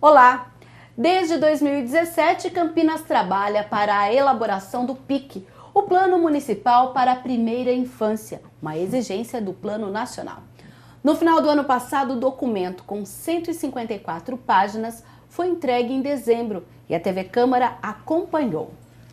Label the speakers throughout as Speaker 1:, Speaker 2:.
Speaker 1: Olá! Desde 2017, Campinas trabalha para a elaboração do PIC, o Plano Municipal para a Primeira Infância, uma exigência do Plano Nacional. No final do ano passado, o documento, com 154 páginas, foi entregue em dezembro e a TV Câmara acompanhou.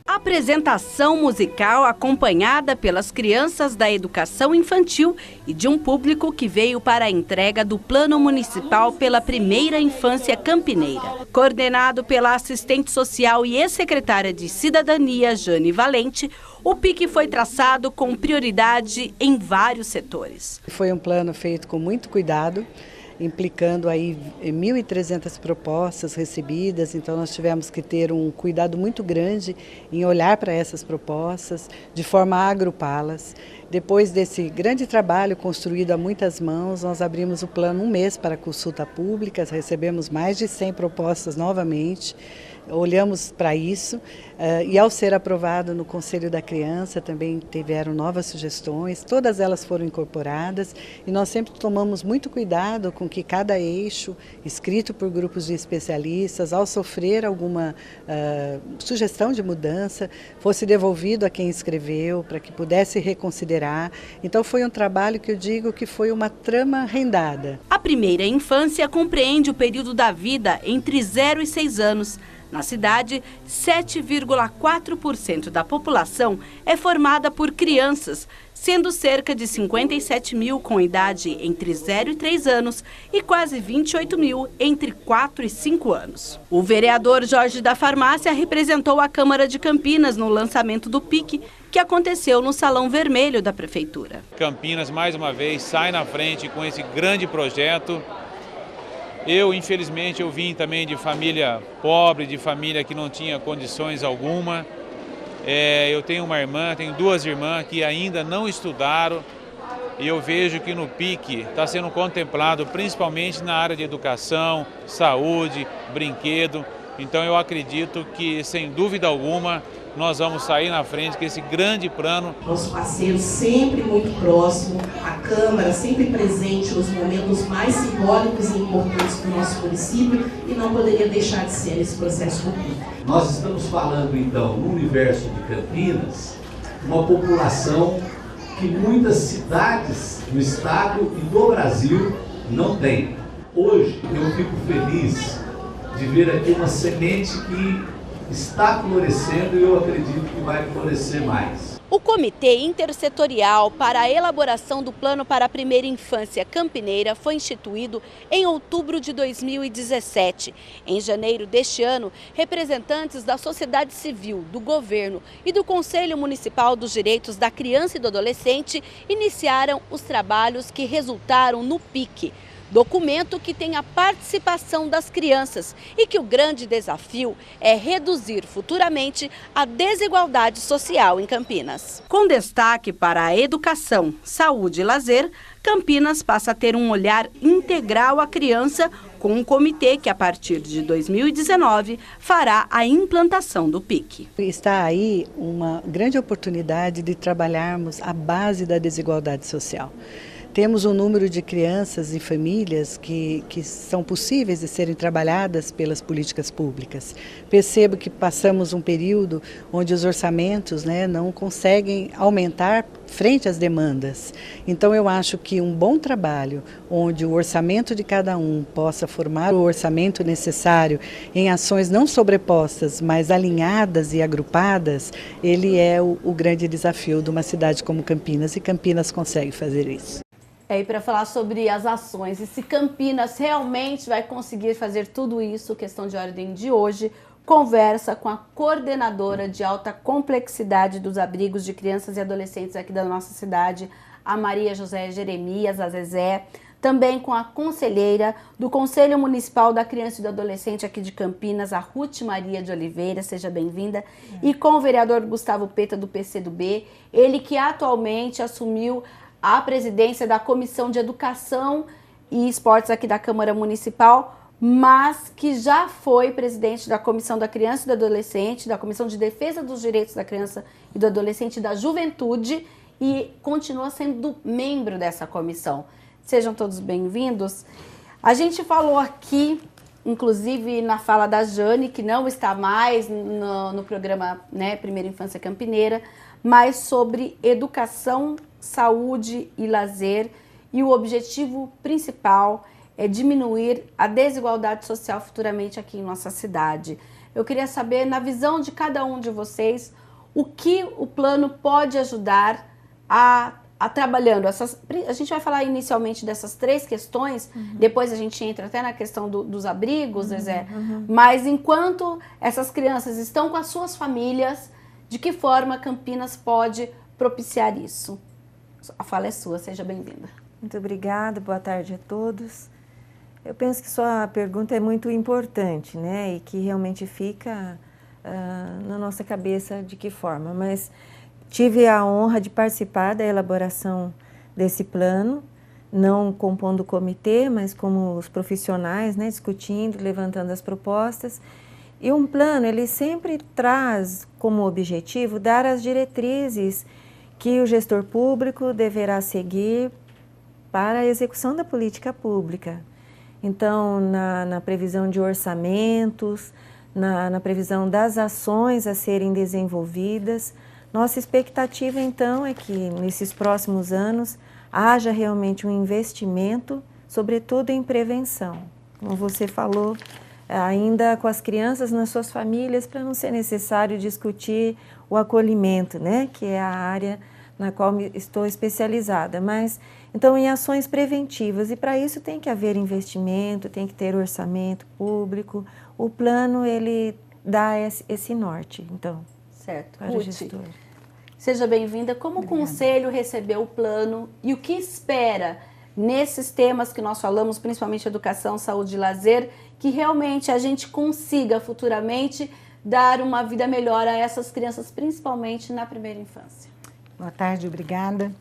Speaker 1: Apresentação musical acompanhada pelas crianças da educação infantil e de um público que veio para a entrega do Plano Municipal pela Primeira Infância Campineira. Coordenado pela assistente social e ex-secretária de Cidadania, Jane Valente, o PIC foi traçado com prioridade em vários setores.
Speaker 2: Foi um plano feito com muito cuidado, implicando aí 1.300 propostas recebidas, então nós tivemos que ter um cuidado muito grande em olhar para essas propostas, de forma a agrupá-las. Depois desse grande trabalho construído a muitas mãos, nós abrimos o plano um mês para consulta pública, recebemos mais de 100 propostas novamente, olhamos para isso e ao ser aprovado no Conselho da Criança também tiveram novas sugestões, todas elas foram incorporadas e nós sempre tomamos muito cuidado com que cada eixo, escrito por grupos de especialistas, ao sofrer alguma sugestão de mudança, fosse devolvido a quem escreveu para que pudesse reconsiderar. Então foi um trabalho que eu digo que foi uma trama rendada.
Speaker 1: A primeira infância compreende o período da vida entre 0 e 6 anos. Na cidade, 7,4% da população é formada por crianças, sendo cerca de 57 mil com idade entre 0 e 3 anos e quase 28 mil entre 4 e 5 anos. O vereador Jorge da Farmácia representou a Câmara de Campinas no lançamento do PIC, que aconteceu no Salão Vermelho da Prefeitura.
Speaker 3: Campinas, mais uma vez, sai na frente com esse grande projeto. Infelizmente, eu vim também de família pobre, de família que não tinha condições alguma. Eu tenho uma irmã, tenho 2 irmãs que ainda não estudaram e eu vejo que no PIC está sendo contemplado principalmente na área de educação, saúde, brinquedo. Então eu acredito que, sem dúvida alguma, nós vamos sair na frente com esse grande plano.
Speaker 4: Nosso parceiro sempre muito próximo, a Câmara sempre presente nos momentos mais simbólicos e importantes do nosso município e não poderia deixar de ser esse processo do PIC.
Speaker 5: Nós estamos falando então, no universo de Campinas, uma população que muitas cidades do estado e do Brasil não têm. Hoje eu fico feliz de ver aqui uma semente que está florescendo e eu acredito que vai florescer mais.
Speaker 1: O Comitê Intersetorial para a elaboração do Plano para a Primeira Infância Campineira foi instituído em outubro de 2017. Em janeiro deste ano, representantes da sociedade civil, do governo e do Conselho Municipal dos Direitos da Criança e do Adolescente iniciaram os trabalhos que resultaram no PIC. Documento que tem a participação das crianças e que o grande desafio é reduzir futuramente a desigualdade social em Campinas. Com destaque para a educação, saúde e lazer, Campinas passa a ter um olhar integral à criança com um comitê que, a partir de 2019, fará a implantação do PIC.
Speaker 2: Está aí uma grande oportunidade de trabalharmos a base da desigualdade social. Temos um número de crianças e famílias que são possíveis de serem trabalhadas pelas políticas públicas. Percebo que passamos um período onde os orçamentos não conseguem aumentar frente às demandas. Então eu acho que um bom trabalho, onde o orçamento de cada um possa formar o orçamento necessário em ações não sobrepostas, mas alinhadas e agrupadas, ele é o grande desafio de uma cidade como Campinas, e Campinas consegue fazer isso.
Speaker 1: E para falar sobre as ações e se Campinas realmente vai conseguir fazer tudo isso, questão de ordem de hoje, conversa com a coordenadora de alta complexidade dos abrigos de crianças e adolescentes aqui da nossa cidade, a Maria José Jeremias, a Zezé, também com a conselheira do Conselho Municipal da Criança e do Adolescente aqui de Campinas, a Ruth Maria de Oliveira, seja bem-vinda, e com o vereador Gustavo Peta do PCdoB, ele que atualmente assumiu a presidência da Comissão de Educação e Esportes aqui da Câmara Municipal, mas que já foi presidente da Comissão da Criança e do Adolescente, da Comissão de Defesa dos Direitos da Criança e do Adolescente e da Juventude e continua sendo membro dessa comissão. Sejam todos bem-vindos. A gente falou aqui inclusive na fala da Jane, que não está mais no programa, né, Primeira Infância Campineira, mas sobre educação, saúde e lazer, e o objetivo principal é diminuir a desigualdade social futuramente aqui em nossa cidade. Eu queria saber, na visão de cada um de vocês, o que o plano pode ajudar a trabalhando. A gente vai falar inicialmente dessas 3 questões, depois a gente entra até na questão dos abrigos, Zezé, mas enquanto essas crianças estão com as suas famílias, de que forma Campinas pode propiciar isso? A fala é sua, seja bem-vinda.
Speaker 6: Muito obrigada, boa tarde a todos. Eu penso que sua pergunta é muito importante, né, e que realmente fica na nossa cabeça de que forma, mas tive a honra de participar da elaboração desse plano, não compondo o comitê, mas como os profissionais, né, discutindo, levantando as propostas. E um plano, ele sempre traz como objetivo dar as diretrizes que o gestor público deverá seguir para a execução da política pública. Então, na previsão de orçamentos, na previsão das ações a serem desenvolvidas, nossa expectativa, então, é que nesses próximos anos haja realmente um investimento, sobretudo em prevenção. Como você falou, ainda com as crianças nas suas famílias, para não ser necessário discutir o acolhimento, né, que é a área na qual estou especializada. Mas, então, em ações preventivas, e para isso tem que haver investimento, tem que ter orçamento público. O plano, ele dá esse norte, então,
Speaker 1: certo.
Speaker 6: para o gestor.
Speaker 1: Seja bem-vinda. Como o Conselho recebeu o plano e o que espera nesses temas que nós falamos, principalmente educação, saúde e lazer, que realmente a gente consiga futuramente dar uma vida melhor a essas crianças, principalmente na primeira infância?
Speaker 7: Boa tarde, obrigada.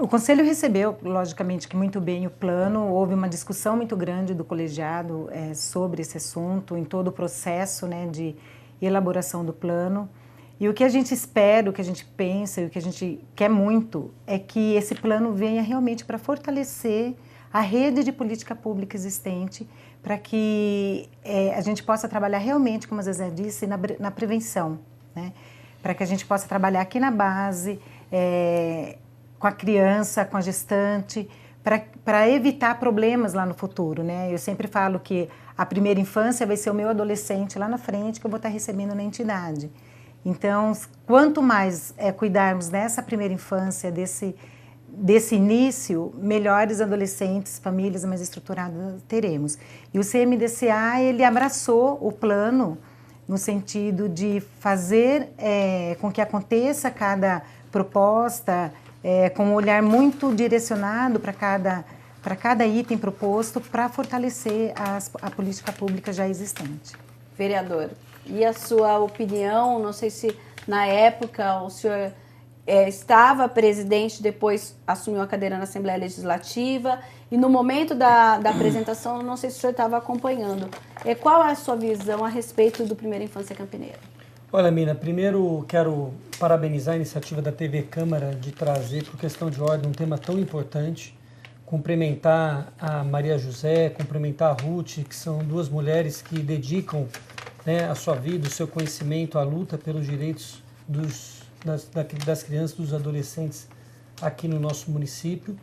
Speaker 7: O Conselho recebeu, logicamente, que muito bem o plano. Houve uma discussão muito grande do colegiado sobre esse assunto, em todo o processo, né, de elaboração do plano. E o que a gente espera, o que a gente pensa e o que a gente quer muito é que esse plano venha realmente para fortalecer a rede de política pública existente, para que a gente possa trabalhar realmente, como a Zezé disse, na prevenção, né? Para que a gente possa trabalhar aqui na base, com a criança, com a gestante, para evitar problemas lá no futuro, né? Eu sempre falo que a primeira infância vai ser o meu adolescente lá na frente que eu vou estar recebendo na entidade. Então, quanto mais cuidarmos dessa primeira infância, desse início, melhores adolescentes, famílias mais estruturadas teremos. E o CMDCA, ele abraçou o plano no sentido de fazer com que aconteça cada proposta com um olhar muito direcionado para cada item proposto para fortalecer a política pública já existente.
Speaker 1: Vereador, e a sua opinião? Não sei se na época o senhor estava presidente, depois assumiu a cadeira na Assembleia Legislativa, e no momento da apresentação, não sei se o senhor estava acompanhando. Qual é a sua visão a respeito do Primeira Infância Campineira?
Speaker 8: Olha, Mina, primeiro quero parabenizar a iniciativa da TV Câmara de trazer para questão de ordem um tema tão importante, cumprimentar a Maria José, cumprimentar a Ruth, que são duas mulheres que dedicam, né, a sua vida, o seu conhecimento à luta pelos direitos das crianças, dos adolescentes aqui no nosso município.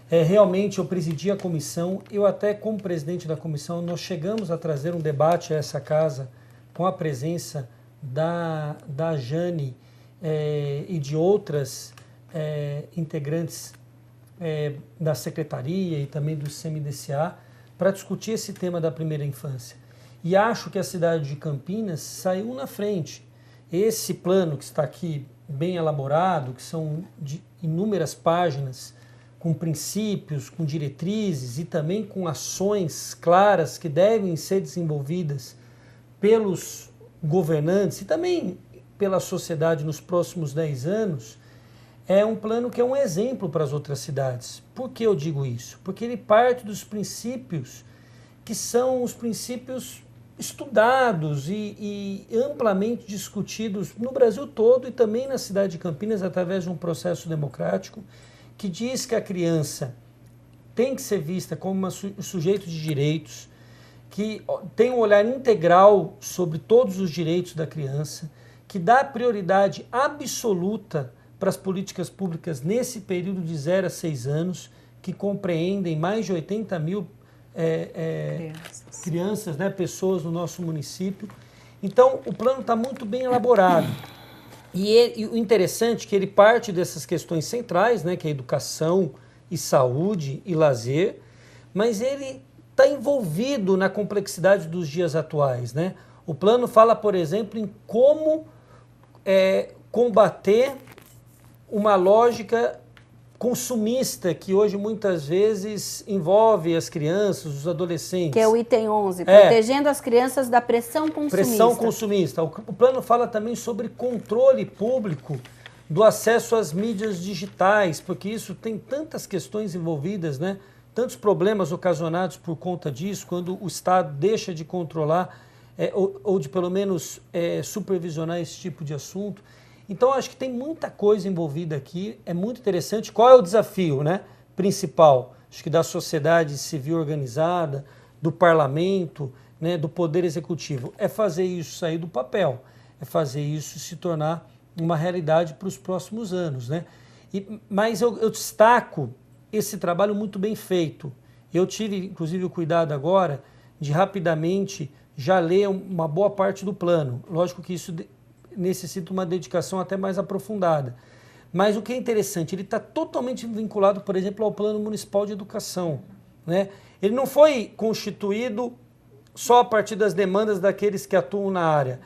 Speaker 8: Realmente eu presidi a comissão, eu até como presidente da comissão, nós chegamos a trazer um debate a essa casa com a presença da Jane e de outras integrantes da secretaria e também do CMDCA para discutir esse tema da primeira infância. E acho que a cidade de Campinas saiu na frente. Esse plano que está aqui bem elaborado, que são de inúmeras páginas, com princípios, com diretrizes e também com ações claras que devem ser desenvolvidas pelos governantes e também pela sociedade nos próximos 10 anos, é um plano que é um exemplo para as outras cidades. Por que eu digo isso? Porque ele parte dos princípios que são os princípios estudados e amplamente discutidos no Brasil todo e também na cidade de Campinas através de um processo democrático que diz que a criança tem que ser vista como um sujeito de direitos, que tem um olhar integral sobre todos os direitos da criança, que dá prioridade absoluta para as políticas públicas nesse período de 0 a 6 anos, que compreendem mais de 80 mil crianças, né, pessoas no nosso município. Então, o plano está muito bem elaborado. E o interessante é que ele parte dessas questões centrais, né, que é educação e saúde e lazer, mas ele está envolvido na complexidade dos dias atuais, né? O plano fala, por exemplo, em como combater uma lógica consumista que hoje muitas vezes envolve as crianças, os adolescentes.
Speaker 1: Que é o item 11, protegendo as crianças da pressão consumista.
Speaker 8: Pressão consumista. O plano fala também sobre controle público do acesso às mídias digitais, porque isso tem tantas questões envolvidas, né? Tantos problemas ocasionados por conta disso, quando o Estado deixa de controlar ou de pelo menos supervisionar esse tipo de assunto. Então, acho que tem muita coisa envolvida aqui, é muito interessante. Qual é o desafio, né, principal? Acho que da sociedade civil organizada, do parlamento, né, do poder executivo. É fazer isso sair do papel, é fazer isso se tornar uma realidade para os próximos anos, né? Mas eu destaco esse trabalho muito bem feito. Eu tive, inclusive, o cuidado agora de rapidamente já ler uma boa parte do plano. Lógico que isso necessita uma dedicação até mais aprofundada. Mas o que é interessante, ele está totalmente vinculado, por exemplo, ao Plano Municipal de Educação, né? Ele não foi constituído só a partir das demandas daqueles que atuam na área.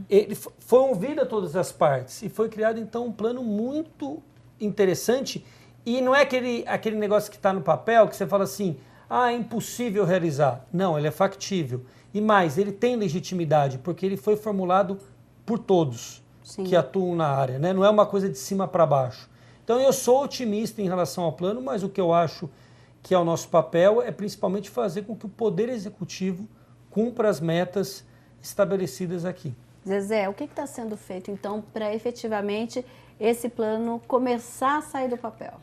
Speaker 8: Ele foi ouvido a todas as partes e foi criado, então, um plano muito interessante. E não é aquele negócio que está no papel que você fala assim, é impossível realizar. Não, ele é factível. E mais, ele tem legitimidade, porque ele foi formulado por todos que atuam na área, né? Não é uma coisa de cima para baixo. Então eu sou otimista em relação ao plano, mas o que eu acho que é o nosso papel é principalmente fazer com que o Poder Executivo cumpra as metas estabelecidas aqui.
Speaker 1: Zezé, o que está sendo feito então para efetivamente esse plano começar a sair do papel?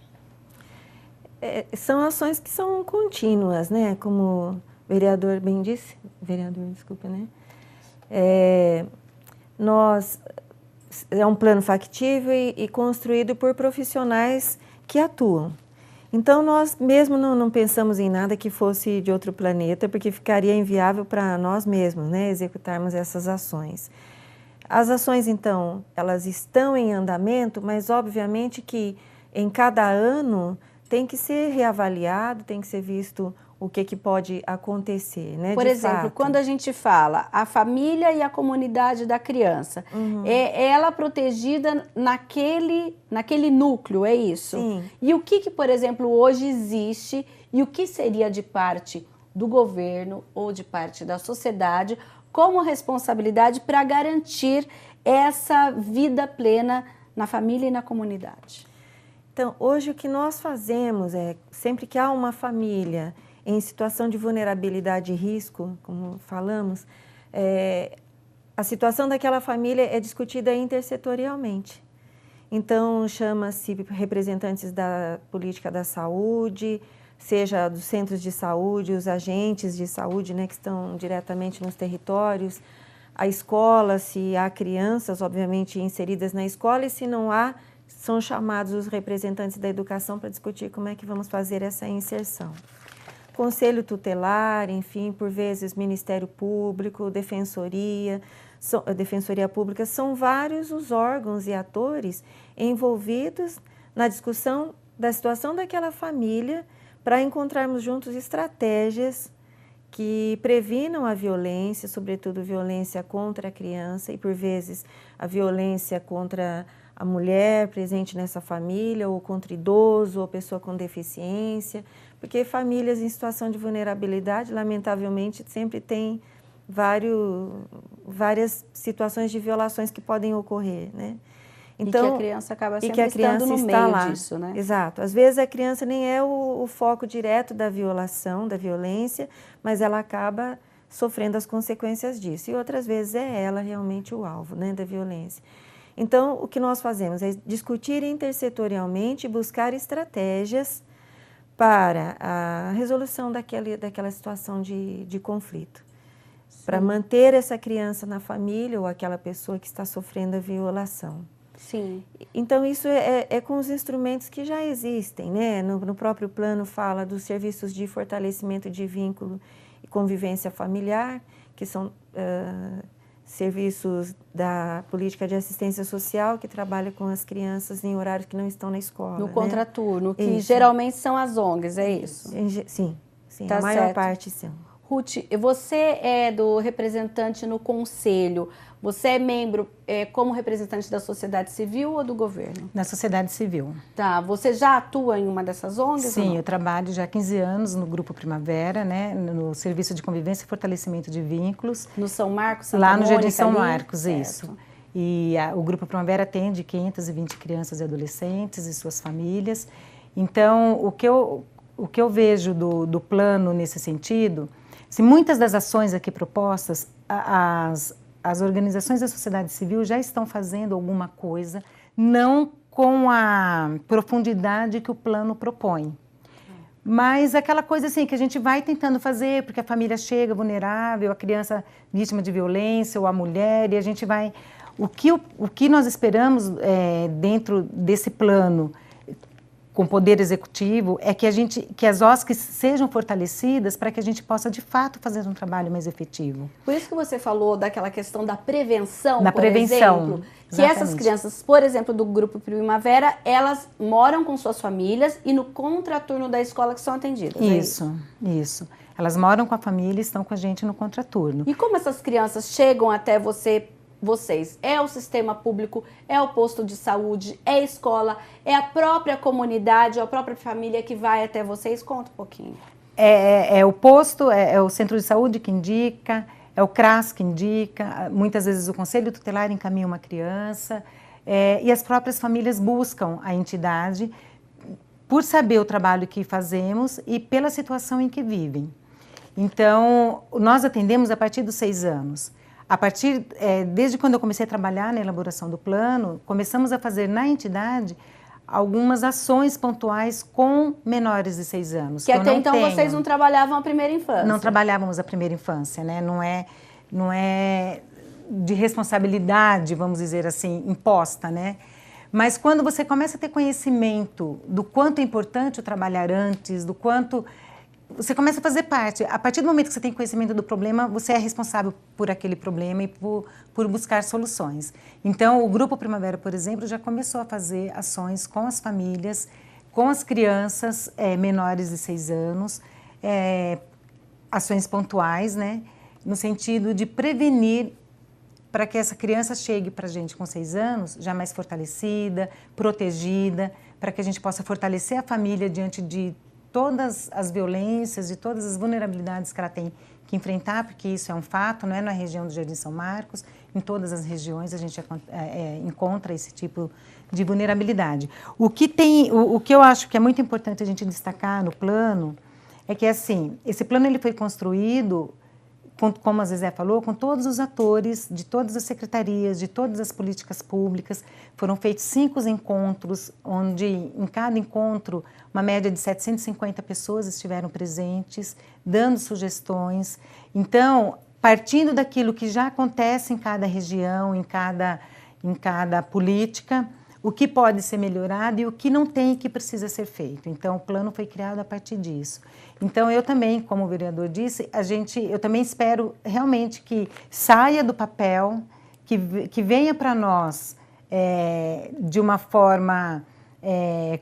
Speaker 6: São ações que são contínuas, né? Como o vereador bem disse, desculpa, né? É um plano factível e construído por profissionais que atuam. Então, nós mesmo não pensamos em nada que fosse de outro planeta, porque ficaria inviável para nós mesmos, né, executarmos essas ações. As ações, então, elas estão em andamento, mas obviamente que em cada ano tem que ser reavaliado, tem que ser visto o que pode acontecer, né?
Speaker 1: Por exemplo,
Speaker 6: fato.
Speaker 1: Quando a gente fala a família e a comunidade da criança, é ela protegida naquele núcleo, é isso?
Speaker 6: Sim.
Speaker 1: E o que, por exemplo, hoje existe e o que seria de parte do governo ou de parte da sociedade como responsabilidade para garantir essa vida plena na família e na comunidade?
Speaker 6: Então, hoje o que nós fazemos sempre que há uma família em situação de vulnerabilidade e risco, como falamos, a situação daquela família é discutida intersetorialmente. Então, chama-se representantes da política da saúde, seja dos centros de saúde, os agentes de saúde, né, que estão diretamente nos territórios, a escola, se há crianças, obviamente, inseridas na escola, e se não há, são chamados os representantes da educação para discutir como é que vamos fazer essa inserção. Conselho tutelar, enfim, por vezes Ministério Público, Defensoria Pública, são vários os órgãos e atores envolvidos na discussão da situação daquela família para encontrarmos juntos estratégias que previnam a violência, sobretudo violência contra a criança e, por vezes, a violência contra a mulher presente nessa família, ou contra idoso, ou pessoa com deficiência, porque famílias em situação de vulnerabilidade, lamentavelmente, sempre tem várias situações de violações que podem ocorrer, né?
Speaker 1: Então, e que a criança acaba sempre estando no meio disso, né?
Speaker 6: Exato. Às vezes a criança nem é o foco direto da violação, da violência, mas ela acaba sofrendo as consequências disso. E outras vezes é ela realmente o alvo, né, da violência. Então, o que nós fazemos é discutir intersetorialmente e buscar estratégias para a resolução daquela situação de conflito. para manter essa criança na família ou aquela pessoa que está sofrendo a violação.
Speaker 1: Sim.
Speaker 6: Então, isso é com os instrumentos que já existem, né? No próprio plano fala dos serviços de fortalecimento de vínculo e convivência familiar, que são serviços da política de assistência social, que trabalha com as crianças em horários que não estão na escola.
Speaker 1: No
Speaker 6: né?
Speaker 1: contraturno, que
Speaker 6: Isso.
Speaker 1: geralmente são as ONGs, é isso?
Speaker 6: Sim,
Speaker 1: Tá
Speaker 6: a maior
Speaker 1: certo.
Speaker 6: parte sim.
Speaker 1: Ruth, você é do representante no conselho. Você é membro como representante da sociedade civil ou do governo?
Speaker 7: Na sociedade civil.
Speaker 1: Tá, você já atua em uma dessas ONGs?
Speaker 7: Sim, eu trabalho já há 15 anos no Grupo Primavera, né, no Serviço de Convivência e Fortalecimento de Vínculos.
Speaker 1: No São Marcos, Santa
Speaker 7: Lá no
Speaker 1: Mônica,
Speaker 7: Jardim São
Speaker 1: ali?
Speaker 7: Marcos,
Speaker 1: Certo.
Speaker 7: isso. E o Grupo Primavera atende 520 crianças e adolescentes e suas famílias. Então, o que eu vejo do plano nesse sentido, se muitas das ações aqui propostas, as organizações da sociedade civil já estão fazendo alguma coisa, não com a profundidade que o plano propõe. Mas aquela coisa assim que a gente vai tentando fazer, porque a família chega vulnerável, a criança vítima de violência ou a mulher, e a gente vai... O que nós esperamos dentro desse plano com poder executivo é que as OSCs sejam fortalecidas para que a gente possa, de fato, fazer um trabalho mais efetivo.
Speaker 1: Por isso que você falou daquela questão da prevenção,
Speaker 7: Da prevenção,
Speaker 1: exemplo, que
Speaker 7: exatamente.
Speaker 1: essas crianças, por exemplo, do Grupo Primavera, elas moram com suas famílias e no contraturno da escola que são atendidas.
Speaker 7: Isso. Elas moram com a família e estão com a gente no contraturno.
Speaker 1: E como essas crianças chegam até vocês? É o sistema público, é o posto de saúde, é a escola, é a própria comunidade, é a própria família que vai até vocês? Conta um pouquinho.
Speaker 7: É o posto, é o centro de saúde que indica, é o CRAS que indica, muitas vezes o Conselho Tutelar encaminha uma criança, e as próprias famílias buscam a entidade por saber o trabalho que fazemos e pela situação em que vivem. Então, nós atendemos a partir dos 6 anos. Desde quando eu comecei a trabalhar na elaboração do plano, começamos a fazer na entidade algumas ações pontuais com menores de 6 anos.
Speaker 1: Que até então vocês não trabalhavam a primeira infância.
Speaker 7: Não trabalhávamos a primeira infância, né? Não é de responsabilidade, vamos dizer assim, imposta, né? Mas quando você começa a ter conhecimento do quanto é importante o trabalhar antes, do quanto... Você começa a fazer parte. A partir do momento que você tem conhecimento do problema, você é responsável por aquele problema e por buscar soluções. Então, o Grupo Primavera, por exemplo, já começou a fazer ações com as famílias, com as crianças menores de 6 anos, ações pontuais, né, no sentido de prevenir para que essa criança chegue para a gente com 6 anos já mais fortalecida, protegida, para que a gente possa fortalecer a família diante de todas as violências, de todas as vulnerabilidades que ela tem que enfrentar, porque isso é um fato, não é na região do Jardim São Marcos, em todas as regiões a gente encontra esse tipo de vulnerabilidade. O que eu acho que é muito importante a gente destacar no plano é que, assim, esse plano ele foi construído, como a Zezé falou, com todos os atores de todas as secretarias, de todas as políticas públicas. Foram feitos 5 encontros, onde em cada encontro uma média de 750 pessoas estiveram presentes, dando sugestões. Então, partindo daquilo que já acontece em cada região, em cada política, o que pode ser melhorado e o que não tem e que precisa ser feito. Então, o plano foi criado a partir disso. Então, eu também, como o vereador disse, eu também espero realmente que saia do papel, que venha para nós de uma forma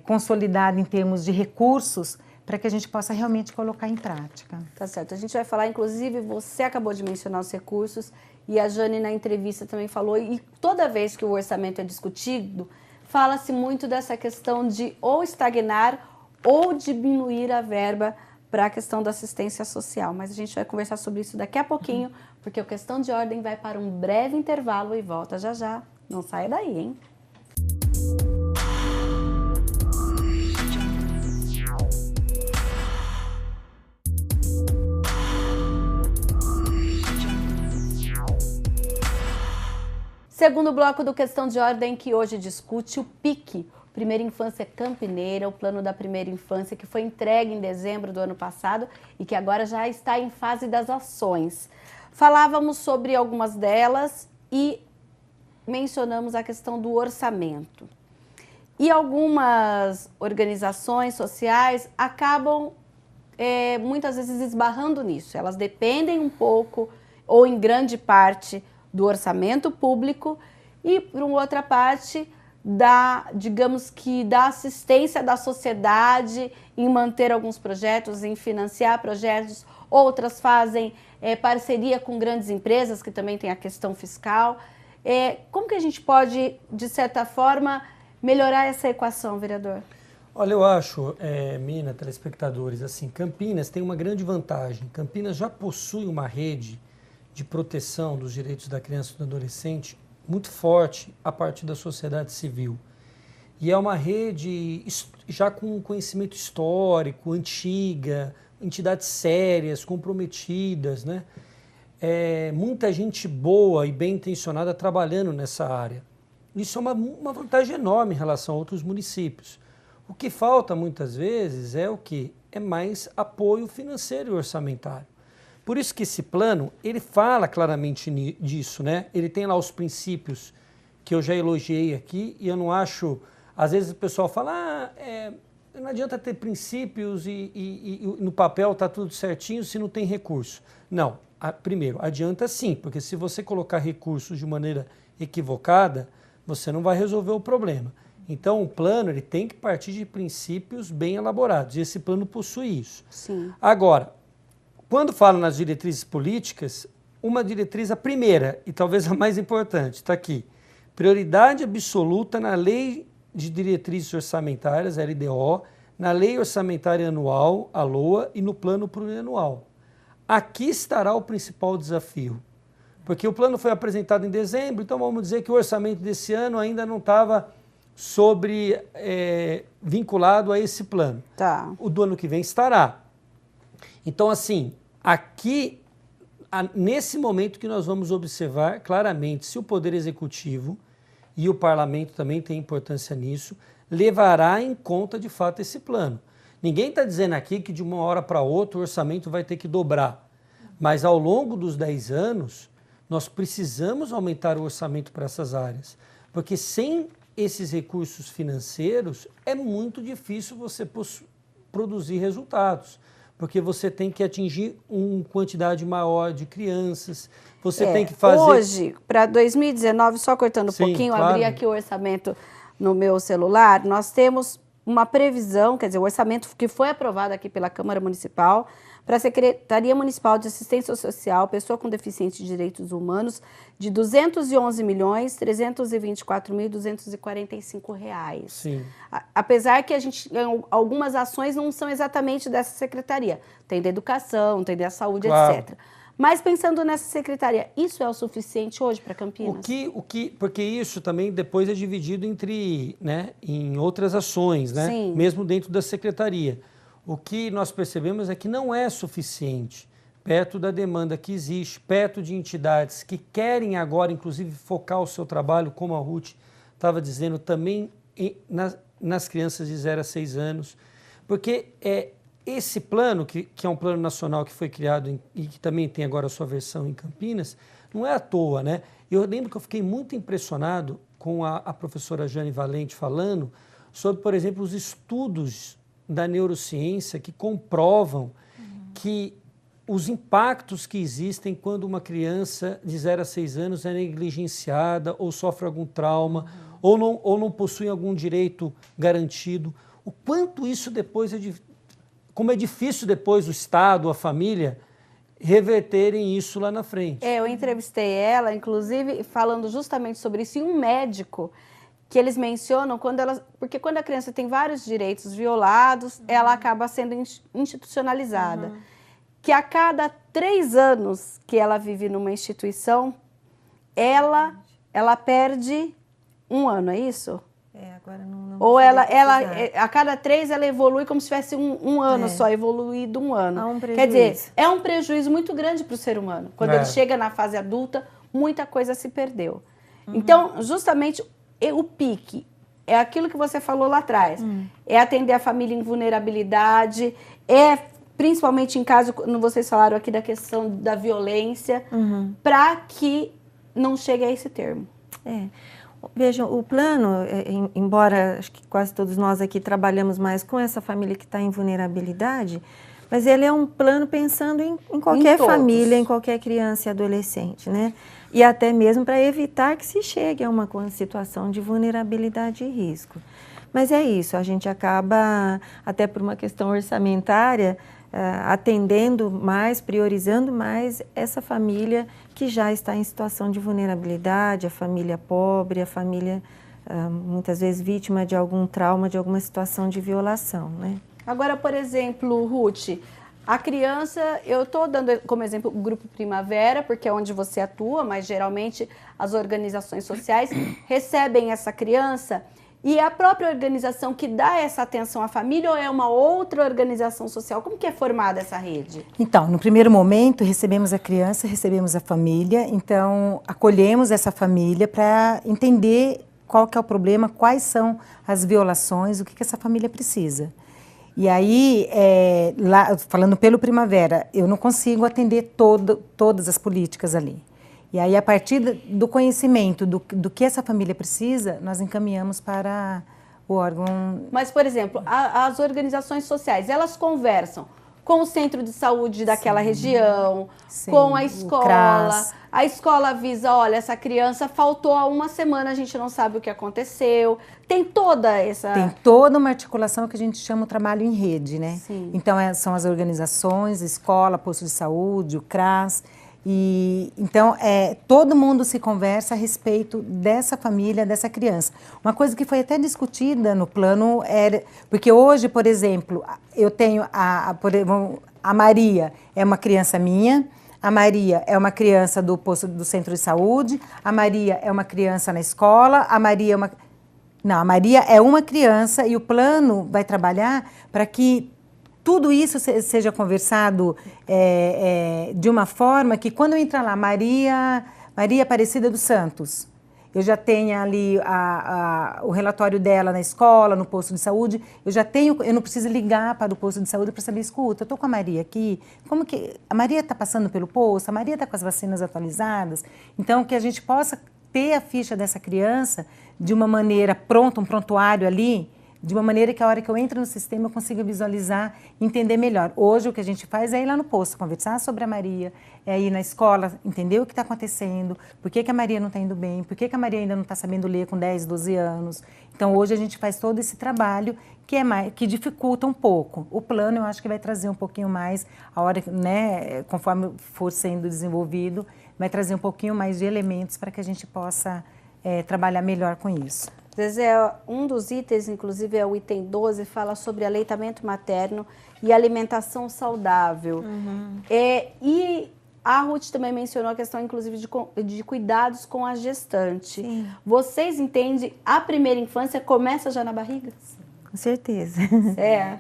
Speaker 7: consolidada em termos de recursos, para que a gente possa realmente colocar em prática.
Speaker 1: Tá certo. A gente vai falar, inclusive, você acabou de mencionar os recursos e a Jane na entrevista também falou, e toda vez que o orçamento é discutido, fala-se muito dessa questão de ou estagnar ou diminuir a verba para a questão da assistência social. Mas a gente vai conversar sobre isso daqui a pouquinho, porque o Questão de Ordem vai para um breve intervalo e volta já já. Não saia daí, hein? Segundo bloco do Questão de Ordem, que hoje discute o PIC, Primeira Infância Campineira, o plano da primeira infância que foi entregue em dezembro do ano passado e que agora já está em fase das ações. Falávamos sobre algumas delas e mencionamos a questão do orçamento. E algumas organizações sociais acabam muitas vezes esbarrando nisso. Elas dependem um pouco ou em grande parte do orçamento público e, por outra parte, digamos que da assistência da sociedade em manter alguns projetos, em financiar projetos. Outras fazem parceria com grandes empresas, que também tem a questão fiscal. Como que a gente pode, de certa forma, melhorar essa equação, vereador?
Speaker 8: Olha, eu acho, Mina, telespectadores, assim, Campinas tem uma grande vantagem. Campinas já possui uma rede de proteção dos direitos da criança e do adolescente muito forte a partir da sociedade civil. E é uma rede já com conhecimento histórico, antiga, entidades sérias, comprometidas, né? Muita gente boa e bem intencionada trabalhando nessa área. Isso é uma vantagem enorme em relação a outros municípios. O que falta muitas vezes é o quê? É mais apoio financeiro e orçamentário. Por isso que esse plano, ele fala claramente disso, né? Ele tem lá os princípios que eu já elogiei aqui e eu não acho... Às vezes o pessoal fala, não adianta ter princípios e no papel está tudo certinho se não tem recurso. Não, primeiro, adianta sim, porque se você colocar recursos de maneira equivocada, você não vai resolver o problema. Então o plano ele tem que partir de princípios bem elaborados e esse plano possui isso.
Speaker 1: Sim.
Speaker 8: Agora, quando falo nas diretrizes políticas, uma diretriz, a primeira e talvez a mais importante, está aqui. Prioridade absoluta na Lei de Diretrizes Orçamentárias, LDO, na Lei Orçamentária Anual, a LOA, e no Plano Plurianual. Aqui estará o principal desafio, porque o plano foi apresentado em dezembro, então vamos dizer que o orçamento desse ano ainda não estava vinculado a esse plano.
Speaker 1: Tá.
Speaker 8: O do ano que vem estará. Então, assim, aqui, nesse momento que nós vamos observar claramente se o Poder Executivo e o Parlamento também tem importância nisso, levará em conta de fato esse plano. Ninguém está dizendo aqui que de uma hora para outra o orçamento vai ter que dobrar, mas ao longo dos 10 anos nós precisamos aumentar o orçamento para essas áreas, porque sem esses recursos financeiros é muito difícil você produzir resultados. Porque você tem que atingir uma quantidade maior de crianças, você tem que fazer...
Speaker 1: Hoje, para 2019, só cortando um pouquinho,
Speaker 8: claro.
Speaker 1: abri aqui o orçamento no meu celular, nós temos uma previsão, quer dizer, o orçamento que foi aprovado aqui pela Câmara Municipal para a Secretaria Municipal de Assistência Social, Pessoa com Deficiência de Direitos Humanos, de R$ 211.324.245.
Speaker 8: Sim.
Speaker 1: Apesar que algumas ações não são exatamente dessa secretaria. Tem da educação, tem da saúde,
Speaker 8: claro.
Speaker 1: etc. Mas pensando nessa secretaria, isso é o suficiente hoje para Campinas?
Speaker 8: Porque isso também depois é dividido em outras ações, né?
Speaker 1: Sim.
Speaker 8: Mesmo dentro da secretaria. O que nós percebemos é que não é suficiente, perto da demanda que existe, perto de entidades que querem agora, inclusive, focar o seu trabalho, como a Ruth estava dizendo, também nas crianças de 0 a 6 anos. Porque esse plano, que é um plano nacional que foi criado e que também tem agora a sua versão em Campinas, não é à toa, né? Eu lembro que eu fiquei muito impressionado com a professora Jane Valente falando sobre, por exemplo, os estudos da neurociência que comprovam que os impactos que existem quando uma criança de 0 a 6 anos é negligenciada ou sofre algum trauma ou não possui algum direito garantido, o quanto isso depois como é difícil depois o Estado, a família, reverterem isso lá na frente.
Speaker 1: Eu entrevistei ela, inclusive, falando justamente sobre isso, e um médico que eles mencionam, porque quando a criança tem vários direitos violados, ela acaba sendo institucionalizada. Que a cada 3 anos que ela vive numa instituição, ela perde 1 ano, é isso?
Speaker 6: Agora não
Speaker 1: ou a cada 3 ela evolui como se tivesse um ano só, evoluído 1 ano.
Speaker 6: Há um prejuízo.
Speaker 1: Quer dizer, é um prejuízo muito grande para o ser humano. Quando ele chega na fase adulta, muita coisa se perdeu. Então, justamente, o PIC é aquilo que você falou lá atrás. É atender a família em vulnerabilidade, é principalmente em caso, vocês falaram aqui da questão da violência, para que não chegue a esse termo?
Speaker 6: Vejam, o plano, embora acho que quase todos nós aqui trabalhamos mais com essa família que está em vulnerabilidade, mas ele é um plano pensando em qualquer família, em qualquer criança e adolescente, né? E até mesmo para evitar que se chegue a uma situação de vulnerabilidade e risco. Mas é isso, a gente acaba, até por uma questão orçamentária, atendendo mais, priorizando mais essa família que já está em situação de vulnerabilidade, a família pobre, a família muitas vezes vítima de algum trauma, de alguma situação de violação, né?
Speaker 1: Agora, por exemplo, Ruth, a criança, eu estou dando como exemplo o Grupo Primavera, porque é onde você atua, mas geralmente as organizações sociais recebem essa criança. E a própria organização que dá essa atenção à família ou é uma outra organização social? Como que é formada essa rede?
Speaker 7: Então, no primeiro momento, recebemos a criança, recebemos a família, então acolhemos essa família para entender qual que é o problema, quais são as violações, o que essa família precisa. E aí, lá, falando pelo Primavera, eu não consigo atender todas as políticas ali. E aí, a partir do conhecimento do que essa família precisa, nós encaminhamos para o órgão...
Speaker 1: Mas, por exemplo, as organizações sociais, elas conversam com o centro de saúde daquela região, com a escola. A escola avisa, olha, essa criança faltou há uma semana, a gente não sabe o que aconteceu. Tem toda essa...
Speaker 7: Tem toda uma articulação que a gente chama o trabalho em rede, né?
Speaker 1: Sim.
Speaker 7: Então, são as organizações, escola, posto de saúde, o CRAS... E então todo mundo se conversa a respeito dessa família, dessa criança. Uma coisa que foi até discutida no plano era porque hoje, por exemplo, eu tenho a Maria é uma criança minha, a Maria é uma criança do posto do centro de saúde, a Maria é uma criança na escola, a Maria é uma criança e o plano vai trabalhar para que tudo isso seja conversado de uma forma que quando eu entrar lá, Maria Aparecida dos Santos, eu já tenho ali o relatório dela na escola, no posto de saúde, eu não preciso ligar para o posto de saúde para saber, escuta, eu estou com a Maria aqui, como que a Maria está passando pelo posto, a Maria está com as vacinas atualizadas, então que a gente possa ter a ficha dessa criança de uma maneira pronta, um prontuário ali, de uma maneira que a hora que eu entro no sistema eu consiga visualizar e entender melhor. Hoje o que a gente faz é ir lá no posto, conversar sobre a Maria, é ir na escola, entender o que está acontecendo, por que a Maria não está indo bem, por que a Maria ainda não está sabendo ler com 10, 12 anos. Então hoje a gente faz todo esse trabalho que dificulta um pouco. O plano eu acho que vai trazer um pouquinho mais, a hora, né, conforme for sendo desenvolvido, vai trazer um pouquinho mais de elementos para que a gente possa trabalhar melhor com isso.
Speaker 1: Zezé, um dos itens, inclusive, é o item 12, fala sobre aleitamento materno e alimentação saudável. E a Ruth também mencionou a questão, inclusive, de cuidados com a gestante.
Speaker 6: Sim.
Speaker 1: Vocês entendem, a primeira infância começa já na barriga?
Speaker 6: Com certeza.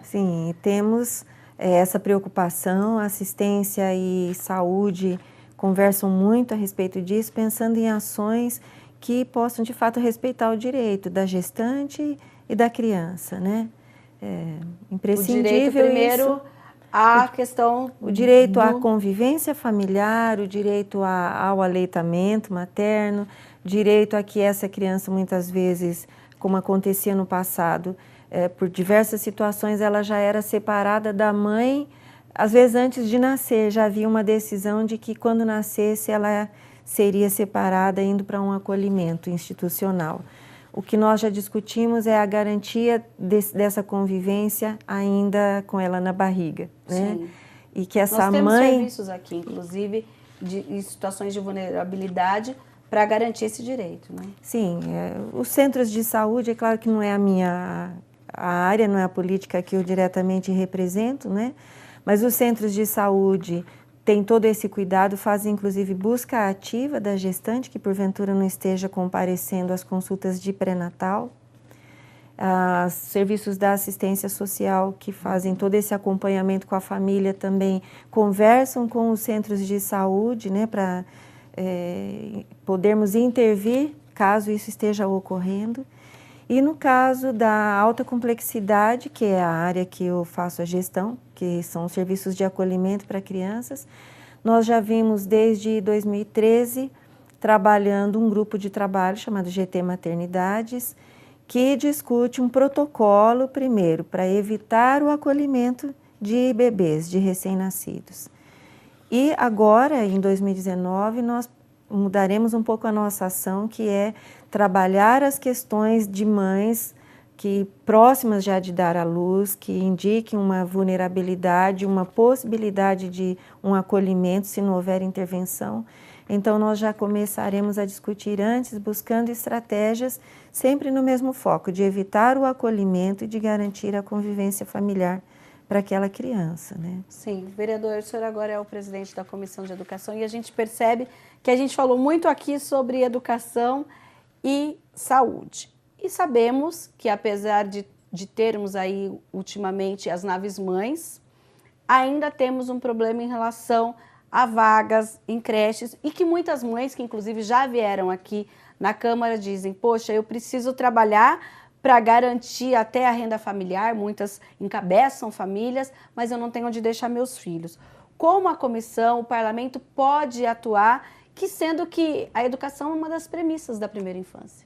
Speaker 6: Sim, temos essa preocupação, assistência e saúde conversam muito a respeito disso, pensando em ações que possam, de fato, respeitar o direito da gestante e da criança, né? Imprescindível
Speaker 1: o direito, primeiro, a questão...
Speaker 6: O direito à convivência familiar, o direito ao aleitamento materno, direito a que essa criança, muitas vezes, como acontecia no passado, por diversas situações, ela já era separada da mãe, às vezes antes de nascer, já havia uma decisão de que quando nascesse ela seria separada indo para um acolhimento institucional. O que nós já discutimos é a garantia dessa convivência ainda com ela na barriga, né?
Speaker 1: Sim.
Speaker 6: E que essa
Speaker 1: Nós temos
Speaker 6: mãe...
Speaker 1: serviços aqui, inclusive, em situações de vulnerabilidade, para garantir esse direito, né?
Speaker 6: Sim, os centros de saúde, é claro que não é a área, não é a política que eu diretamente represento, né? Mas os centros de saúde tem todo esse cuidado, fazem inclusive busca ativa da gestante que porventura não esteja comparecendo às consultas de pré-natal. Os serviços da assistência social que fazem todo esse acompanhamento com a família também conversam com os centros de saúde, né, para podermos intervir caso isso esteja ocorrendo. E no caso da alta complexidade, que é a área que eu faço a gestão, que são os serviços de acolhimento para crianças, nós já vimos desde 2013 trabalhando um grupo de trabalho chamado GT Maternidades, que discute um protocolo, primeiro, para evitar o acolhimento de bebês, de recém-nascidos. E agora, em 2019, nós mudaremos um pouco a nossa ação, que é trabalhar as questões de mães que próximas já de dar à luz, que indiquem uma vulnerabilidade, uma possibilidade de um acolhimento se não houver intervenção. Então, nós já começaremos a discutir antes, buscando estratégias, sempre no mesmo foco, de evitar o acolhimento e de garantir a convivência familiar para aquela criança, né?
Speaker 1: Sim, vereador, o senhor agora é o presidente da Comissão de Educação e a gente percebe que a gente falou muito aqui sobre educação e saúde. E sabemos que, apesar de termos aí, ultimamente, as naves-mães, ainda temos um problema em relação a vagas em creches e que muitas mães, que inclusive já vieram aqui na Câmara, dizem, poxa, eu preciso trabalhar para garantir até a renda familiar, muitas encabeçam famílias, mas eu não tenho onde deixar meus filhos. Como a comissão, o parlamento pode atuar, que sendo que a educação é uma das premissas da primeira infância?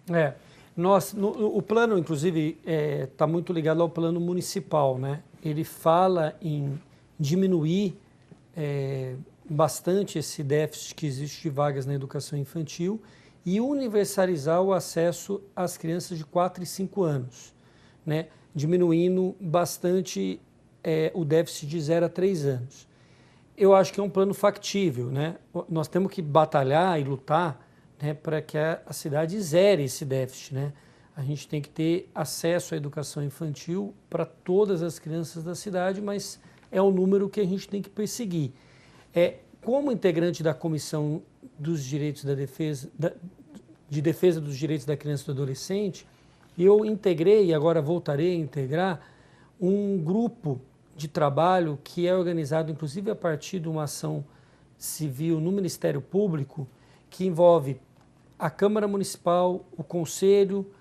Speaker 8: O plano, inclusive, está muito ligado ao plano municipal, né? Ele fala em diminuir bastante esse déficit que existe de vagas na educação infantil e universalizar o acesso às crianças de 4 e 5 anos, né? Diminuindo bastante o déficit de 0 a 3 anos. Eu acho que é um plano factível, né? Nós temos que batalhar e lutar, né, para que a cidade zere esse déficit, né? A gente tem que ter acesso à educação infantil para todas as crianças da cidade, mas é um número que a gente tem que perseguir. Como integrante da Comissão dos Direitos de Defesa dos Direitos da Criança e do Adolescente, eu integrei e agora voltarei a integrar um grupo de trabalho que é organizado, inclusive, a partir de uma ação civil no Ministério Público, que envolve a Câmara Municipal, o Conselho,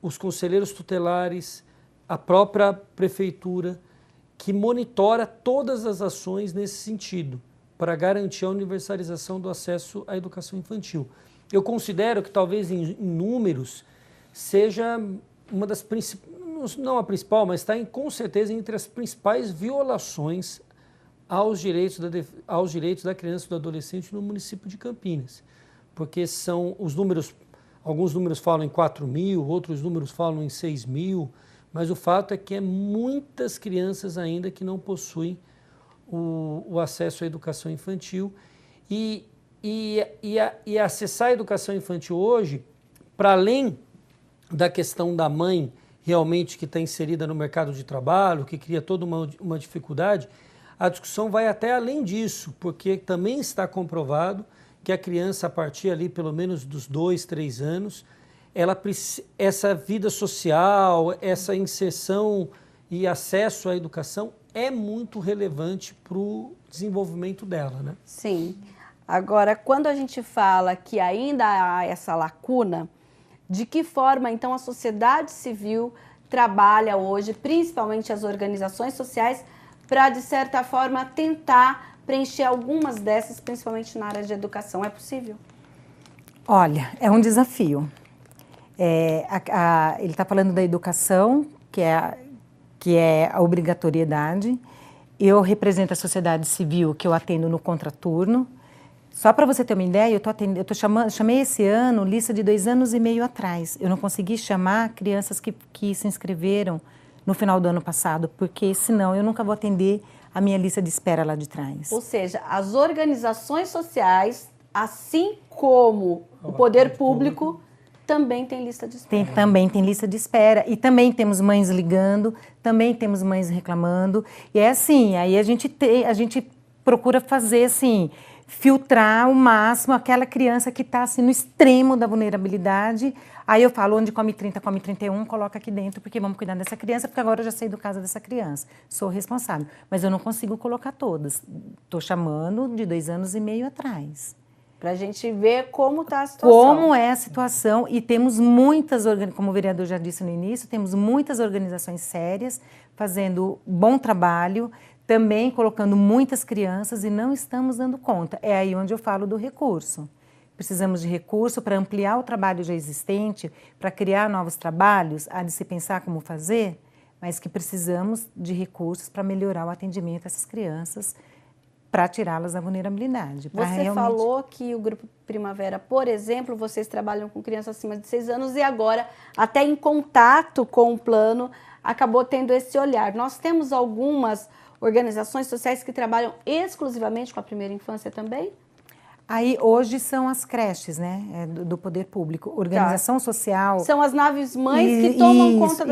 Speaker 8: os conselheiros tutelares, a própria Prefeitura, que monitora todas as ações nesse sentido, para garantir a universalização do acesso à educação infantil. Eu considero que talvez em números seja uma das principais, não a principal, mas está com certeza entre as principais violações aos direitos da criança e do adolescente no município de Campinas. Porque são os números, alguns números falam em 4 mil, outros números falam em 6 mil, mas o fato é que muitas crianças ainda que não possuem o acesso à educação infantil e acessar a educação infantil hoje, para além da questão da mãe realmente que está inserida no mercado de trabalho, que cria toda uma dificuldade, a discussão vai até além disso, porque também está comprovado que a criança, a partir ali pelo menos dos 2, 3 anos, essa vida social, essa inserção e acesso à educação é muito relevante para o desenvolvimento dela, né?
Speaker 1: Sim. Agora, quando a gente fala que ainda há essa lacuna, de que forma, então, a sociedade civil trabalha hoje, principalmente as organizações sociais, para, de certa forma, tentar preencher algumas dessas, principalmente na área de educação? É possível?
Speaker 7: Olha, é um desafio. Ele está falando da educação, que é a obrigatoriedade. Eu represento a sociedade civil, que eu atendo no contraturno. Só para você ter uma ideia, chamei esse ano lista de 2 anos e meio atrás. Eu não consegui chamar crianças que se inscreveram no final do ano passado, porque senão eu nunca vou atender a minha lista de espera lá de trás.
Speaker 1: Ou seja, as organizações sociais, assim como o poder público, também tem lista de espera.
Speaker 7: Também tem lista de espera. E também temos mães ligando, também temos mães reclamando. E é assim, aí a gente procura fazer assim, filtrar ao máximo aquela criança que está assim, no extremo da vulnerabilidade. Aí eu falo, onde come 30, come 31, coloca aqui dentro, porque vamos cuidar dessa criança, porque agora eu já sei do caso dessa criança. Sou responsável. Mas eu não consigo colocar todas. Estou chamando de 2 anos e meio atrás.
Speaker 1: para a gente ver como está a situação.
Speaker 7: Como é a situação, e temos muitas, como o vereador já disse no início, temos muitas organizações sérias fazendo bom trabalho, também colocando muitas crianças e não estamos dando conta. É aí onde eu falo do recurso. Precisamos de recurso para ampliar o trabalho já existente, para criar novos trabalhos, há de se pensar como fazer, mas que precisamos de recursos para melhorar o atendimento a essas crianças, para tirá-las da vulnerabilidade.
Speaker 1: Você falou que o Grupo Primavera, por exemplo, vocês trabalham com crianças acima de 6 anos e agora, até em contato com o plano, acabou tendo esse olhar. Nós temos algumas organizações sociais que trabalham exclusivamente com a primeira infância também?
Speaker 7: Aí, hoje são as creches, né, do poder público. Organização social...
Speaker 1: São as naves mães que tomam conta,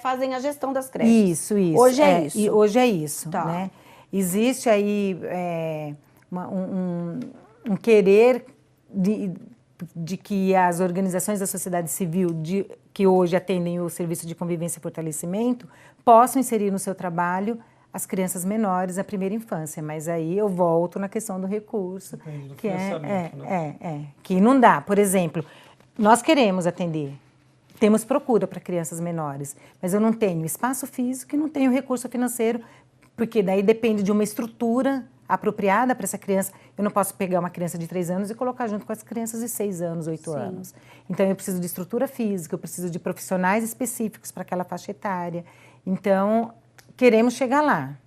Speaker 1: fazem a gestão das creches.
Speaker 7: Isso.
Speaker 1: Hoje é isso.
Speaker 7: E hoje é isso,
Speaker 1: tá.
Speaker 7: Né? Existe aí um querer de que as organizações da sociedade civil que hoje atendem o serviço de convivência e fortalecimento possam inserir no seu trabalho as crianças menores da primeira infância, mas aí eu volto na questão do recurso,
Speaker 8: do
Speaker 7: que
Speaker 8: que
Speaker 7: não dá. Por exemplo, nós queremos atender, temos procura para crianças menores, mas eu não tenho espaço físico e não tenho recurso financeiro, porque daí depende de uma estrutura apropriada para essa criança. Eu não posso pegar uma criança de 3 anos e colocar junto com as crianças de 6 anos, 8 anos. Então, eu preciso de estrutura física, eu preciso de profissionais específicos para aquela faixa etária. Então, queremos chegar lá,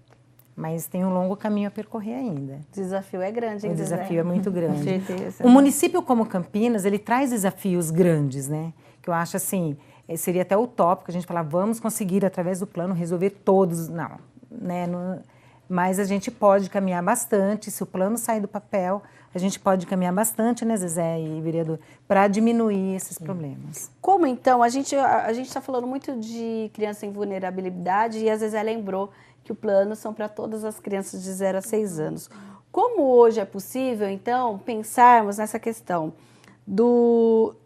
Speaker 7: mas tem um longo caminho a percorrer ainda.
Speaker 1: O desafio é grande, hein,
Speaker 7: O desafio é muito grande.
Speaker 1: Com certeza.
Speaker 7: Um município como Campinas, ele traz desafios grandes, né? Que eu acho assim, seria até utópico a gente falar, vamos conseguir, através do plano, resolver todos. Não, né? Mas a gente pode caminhar bastante, se o plano sair do papel, a gente pode caminhar bastante, né, Zezé e vereador, para diminuir esses problemas.
Speaker 1: Como então? A gente está falando muito de criança em vulnerabilidade e a Zezé lembrou que o plano são para todas as crianças de 0 a 6 anos. Como hoje é possível, então, pensarmos nessa questão do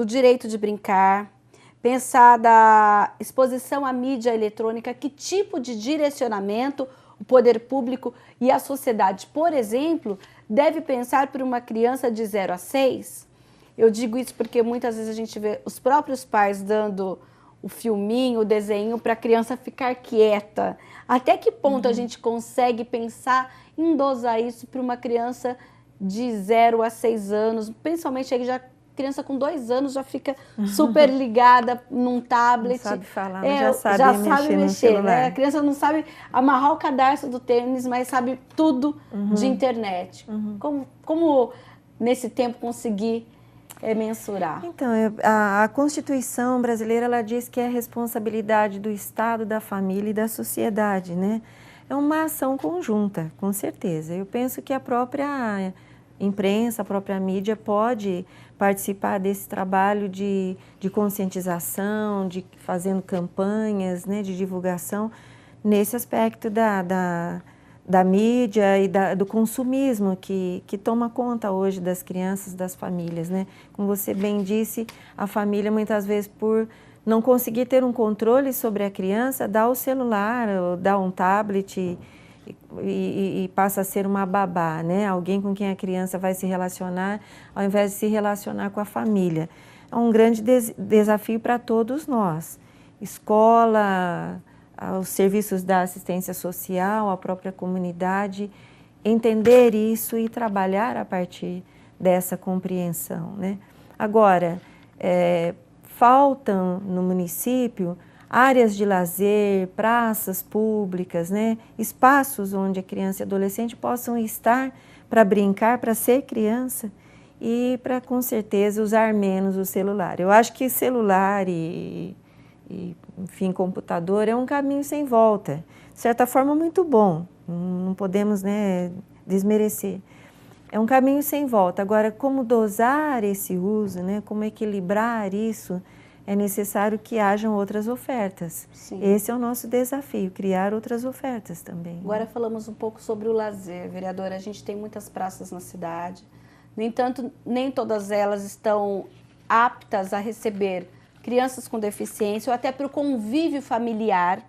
Speaker 1: direito de brincar, pensar da exposição à mídia eletrônica, que tipo de direcionamento o poder público e a sociedade, por exemplo, deve pensar para uma criança de 0 a 6? Eu digo isso porque muitas vezes a gente vê os próprios pais dando o filminho, o desenho para a criança ficar quieta. Até que ponto a gente consegue pensar em dosar isso para uma criança de 0 a 6 anos, principalmente aí já criança com 2 anos já fica super ligada num tablet.
Speaker 6: Não sabe falar, mas já sabe mexer,
Speaker 1: né? A criança não sabe amarrar o cadarço do tênis, mas sabe tudo de internet. Como nesse tempo conseguir mensurar?
Speaker 6: Então, a Constituição brasileira, ela diz que é responsabilidade do Estado, da família e da sociedade, né? É uma ação conjunta, com certeza. Eu penso que a própria imprensa, a própria mídia pode participar desse trabalho de conscientização, de fazendo campanhas, né, de divulgação, nesse aspecto da mídia e do consumismo que toma conta hoje das crianças, das famílias, né? Como você bem disse, a família muitas vezes por não conseguir ter um controle sobre a criança, dá o celular, ou dá um tablet e passa a ser uma babá, né? Alguém com quem a criança vai se relacionar, ao invés de se relacionar com a família. É um grande desafio para todos nós. Escola, os serviços da assistência social, a própria comunidade, entender isso e trabalhar a partir dessa compreensão, né? Agora, faltam no município áreas de lazer, praças públicas, né? Espaços onde a criança e adolescente possam estar para brincar, para ser criança e para, com certeza, usar menos o celular. Eu acho que celular enfim, computador é um caminho sem volta. De certa forma, muito bom, não podemos, né, desmerecer. É um caminho sem volta. Agora, como dosar esse uso, né, como equilibrar isso, é necessário que hajam outras ofertas.
Speaker 1: Sim.
Speaker 6: Esse é o nosso desafio, criar outras ofertas também.
Speaker 1: Agora falamos um pouco sobre o lazer, vereadora. A gente tem muitas praças na cidade. No entanto, nem todas elas estão aptas a receber crianças com deficiência ou até para o convívio familiar,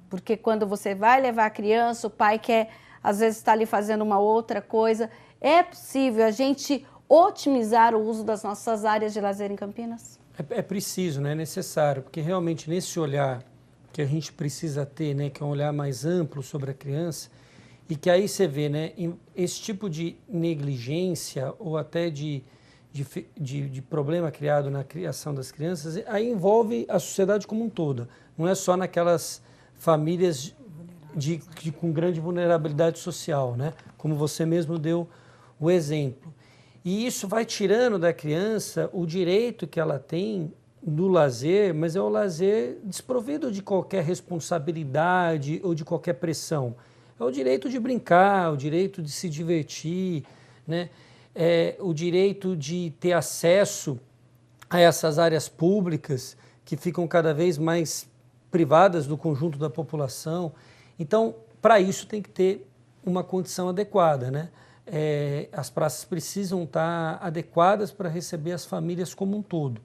Speaker 1: porque quando você vai levar a criança, o pai quer, às vezes, estar ali fazendo uma outra coisa. É possível a gente otimizar o uso das nossas áreas de lazer em Campinas?
Speaker 8: É preciso, né? É necessário, porque realmente nesse olhar que a gente precisa ter, né, que é um olhar mais amplo sobre a criança, e que aí você vê, né, esse tipo de negligência ou até de problema criado na criação das crianças, aí envolve a sociedade como um todo. Não é só naquelas famílias com grande vulnerabilidade social, né? Como você mesmo deu o exemplo. E isso vai tirando da criança o direito que ela tem do lazer, mas é o lazer desprovido de qualquer responsabilidade ou de qualquer pressão. É o direito de brincar, o direito de se divertir, né? O direito de ter acesso a essas áreas públicas que ficam cada vez mais privadas do conjunto da população. Então, para isso tem que ter uma condição adequada, né? As praças precisam estar adequadas para receber as famílias como um todo.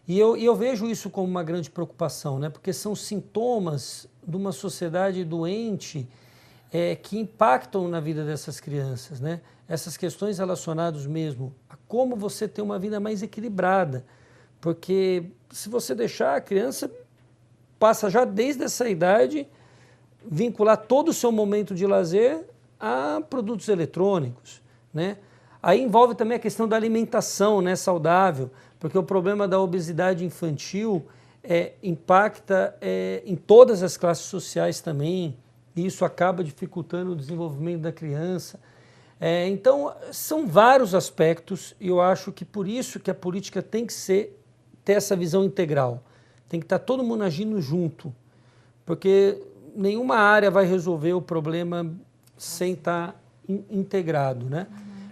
Speaker 8: E eu vejo isso como uma grande preocupação, né? Porque são sintomas de uma sociedade doente que impactam na vida dessas crianças, né? Essas questões relacionadas mesmo a como você ter uma vida mais equilibrada. Porque se você deixar, a criança passa já desde essa idade vincular todo o seu momento de lazer a produtos eletrônicos, né? Aí envolve também a questão da alimentação, né, saudável, porque o problema da obesidade infantil impacta em todas as classes sociais também, e isso acaba dificultando o desenvolvimento da criança. Então, são vários aspectos, e eu acho que por isso que a política tem que ter essa visão integral. Tem que estar todo mundo agindo junto, porque nenhuma área vai resolver o problema sem estar integrado, né?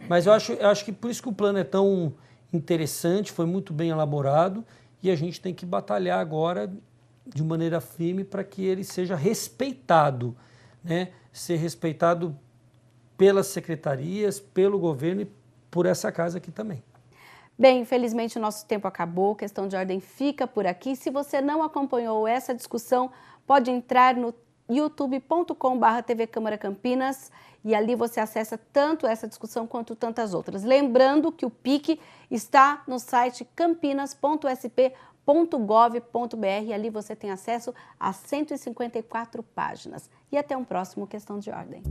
Speaker 8: Mas eu acho que por isso que o plano é tão interessante, foi muito bem elaborado, e a gente tem que batalhar agora de maneira firme para que ele seja respeitado, né? Ser respeitado pelas secretarias, pelo governo e por essa casa aqui também.
Speaker 1: Bem, infelizmente o nosso tempo acabou, Questão de Ordem fica por aqui. Se você não acompanhou essa discussão, pode entrar no youtube.com/TV Câmara Campinas e ali você acessa tanto essa discussão quanto tantas outras. Lembrando que o PIC está no site campinas.sp.gov.br e ali você tem acesso a 154 páginas. E até um próximo Questão de Ordem.